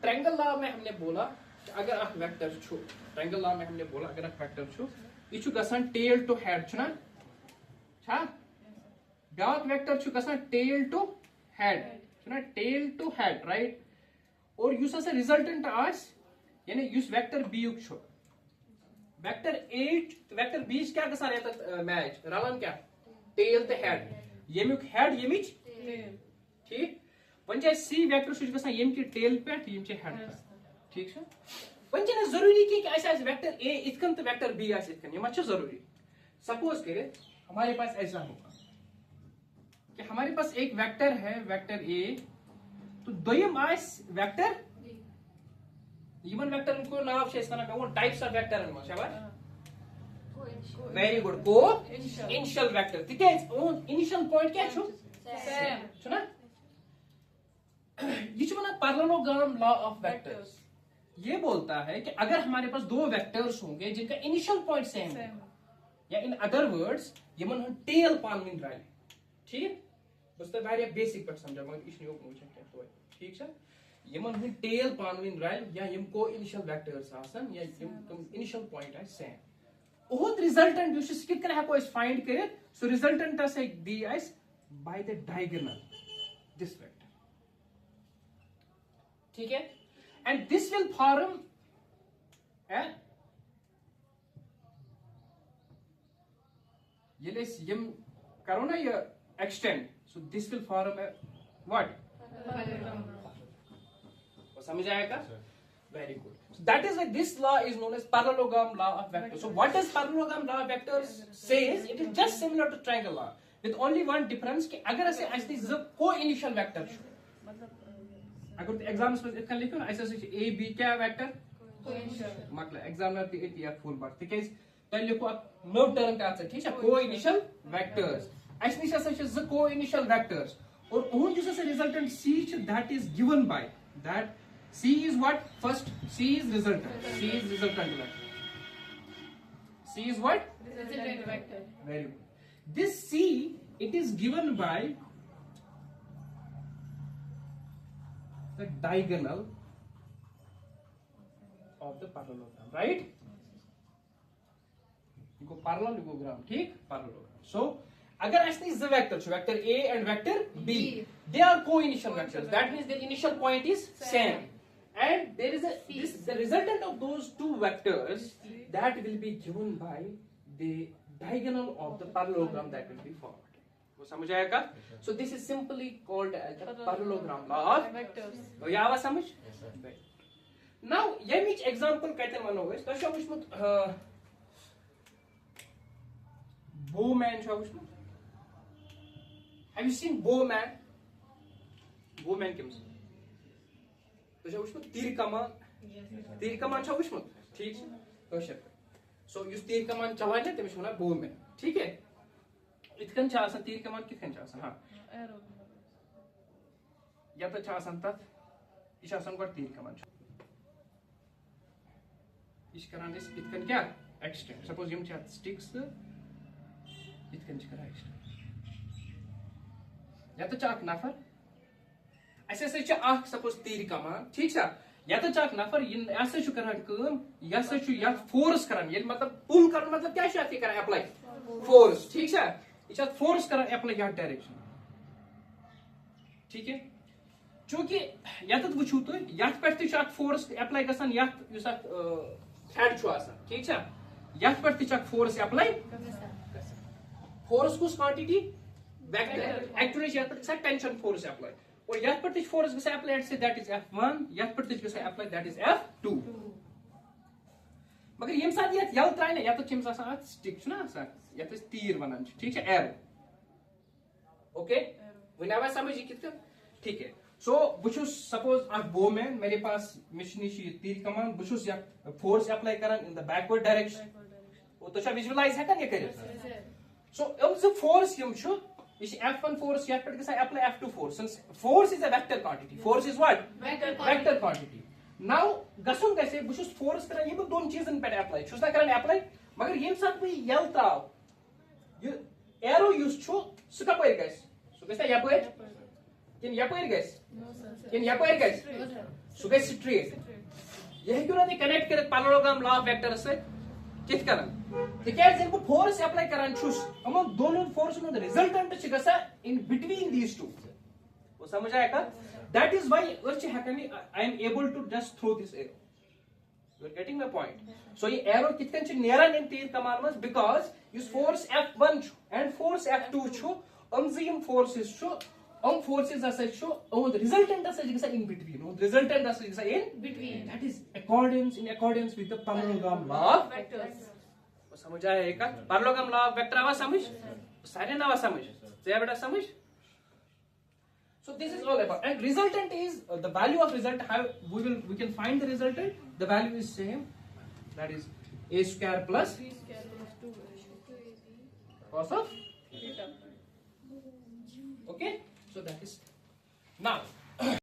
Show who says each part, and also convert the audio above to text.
Speaker 1: Triangle law में हमने बोला कि अगर एक वेक्टर छु, ट्रायंगल लॉ में हमने बोला अगर एक वेक्टर छु यह छु गसान टेल टू हेड छुना छा ब्याक वेक्टर छु गसान टेल टू हेड छुना टेल टू हेड राइट और युस हसा रिजल्टेंट आस यानी युस वेक्टर बी युक छु वेक्टर ए वेक्टर बी क्या गसान रहता मैच रलन क्या टेल तो हेड यमुक हेड यमिच ठीक वन सी वेक्टर सह गसान यम की टेल पे यम चे हेड ठीक है वन छे जरूरी कि ऐसे वेक्टर ए इतकन तो वेक्टर बी आस इतकन यह जरूरी सपोज करे हमारे पास ऐसा होगा कि हमारे पास एक वेक्टर है वेक्टर ए तो दोयम आस वेक्टर यमन वेक्टर को नाम छे इसका नाम टाइप्स ऑफ वेक्टर में वेरी गुड को इनिशियल वेक्टर तिकेज ओन इनिशियल पॉइंट क्या छु सेम छु ना ये छु ना पैरेललोग्राम लॉ ऑफ वेक्टर्स ये बोलता है कि अगर हमारे पास दो वेक्टर्स होंगे जिनका इनिशियल पॉइंट सेम है या इन अदर वर्ड्स यमन हन टेल पानविन राय ठीक बस तो वारिया बेसिक पर समझा मगर इस न्यू पूछे क्या तो ठीक है यमन हन टेल पानविन राय या यम को इनिशियल वेक्टर्स आसन या यम इनिशियल पॉइंट है सेम ओत रिजल्टेंट जो कित कन हको इस फाइंड करित सो रिजल्टेंट अस दी अस by the diagonal this vector ठीक है and this will form ये यम करो ना ये extend so this will form a what समझ आएगा very good so that is why this law is known as parallelogram law of vectors so what does parallelogram law of vectors says it is just similar to triangle law with only one difference कि अगर ऐसे ऐसे को initial vector अगर exams में इतना लिखो ना ऐसे ए बी क्या वेक्टर मतलब एग्जामिनर ती एटी या फुल बार तिकेज तो लिखो नो टर्म का आंसर ठीक है को इनिशियल वेक्टर्स ऐसे निशा से ज को इनिशियल वेक्टर्स और ओन जो से resultant C that is given by that C is what first C is resultant vector C is what resultant vector very good this C it is given by the diagonal of the parallelogram right you go parallelogram ठीक parallelogram so अगर ऐसे इस vector vector A and vector B they are co-initial vectors that means their initial point is same and there is the resultant of those two vectors that will be given by the diagonal of the parallelogram that will be formed समझ आएगा so this is simply called as the parallelogram law of vectors तो ये आवाज समझ now यमिच example कहते हैं मनोगे तो शो वुचमुत bowman शो वुचमुत have you seen bowman किम तो शो वुचमुत तीर कमान शो वुचमुत ठीक तो so युस तीर कमान चलाने तमिस वना bowman ठीक है इतकन चासन तीर कमान कितकन चासन हां या तो चासन तत इस आसन को तीर कमान इस करान इस इतकन क्या एक्सटेंड सपोज यम चात स्टिक्स इतकन करा एक्सटेंड या तो चाक नफर ऐसे ऐसे आख सपोज तीर कमान ठीक छा या तो चाक नफर ऐसे छु करान काम या से छु या फोर्स करान ये मतलब पुल करन मतलब क्या छु अथी करान अप्लाई फोर्स ठीक छा इस फोर्स कर अप्लाई या डायरेक्शन ठीक है चूंकि यत वुचू तो यत पे फोर्स अप्लाई गसान यत युस हेड छु आसान ठीक है यत पे फोर्स अप्लाई फोर्स कुछ क्वांटिटी वेक्टर एक्चुअली यत पे टेंशन फोर्स अप्लाई और यत पे फोर्स गस अप्लाई से दैट इज F1 यत पे गस अप्लाई दैट इज F2 मगर यम साथ यत यल त्राय ना यत चिम्स आसान स्टिक छु ना आसान यत तीर वनान ठीक है एरो ओके वना आवाज समझ कित ठीक है सो बुछुस सपोज आ बोमैन मेरे पास मिशनी शी तीर कमान बुछुस या फोर्स अप्लाई करन इन द बैकवर्ड डायरेक्शन ओ तो विजुअलाइज हेकन ये कर सो अब जो फोर्स यम छु इस F1 फोर्स यत पे गसा apply F2 force since force is a vector quantity force is what vector quantity now गसुन गसे बुछुस फोर्स करन ये दोन चीजन पे अप्लाई छुस ना करन अप्लाई मगर यम साथ भी यल त्राव ये एरो यूज छु सु कपर गस सु गसा यपर किन यपर गस किन यपर गस सो गई स्ट्रेट ये हेकु ना कनेक्ट कर पैरेललोग्राम लॉ ऑफ वेक्टर से कित करन तिकाज इनको फोर्स अप्लाई करन छुस हम दोनों फोर्स में रिजल्टेंट छ गसा इन बिटवीन दीस टू वो समझ आया का दैट इज व्हाई अर्च हैकन I am able to just throw this arrow you are getting my point so ये एरो कितकन छ नेरन इन तीर कमान मस बिकॉज़ इस फोर्स f1 छ एंड फोर्स f2 छ अमजीम फोर्सेस छ forces as such, the resultant as such is in between. The resultant as such is in between. That is in accordance with the parallelogram law of vectors. समझ आया एक parallelogram law of vector आवाज समझ सारे ना आवाज समझ जया बेटा समझ. So this is all about and resultant is the value of result. How we can find the resultant. The value is same. That is a square plus 2ab cos of theta. Okay. So that is now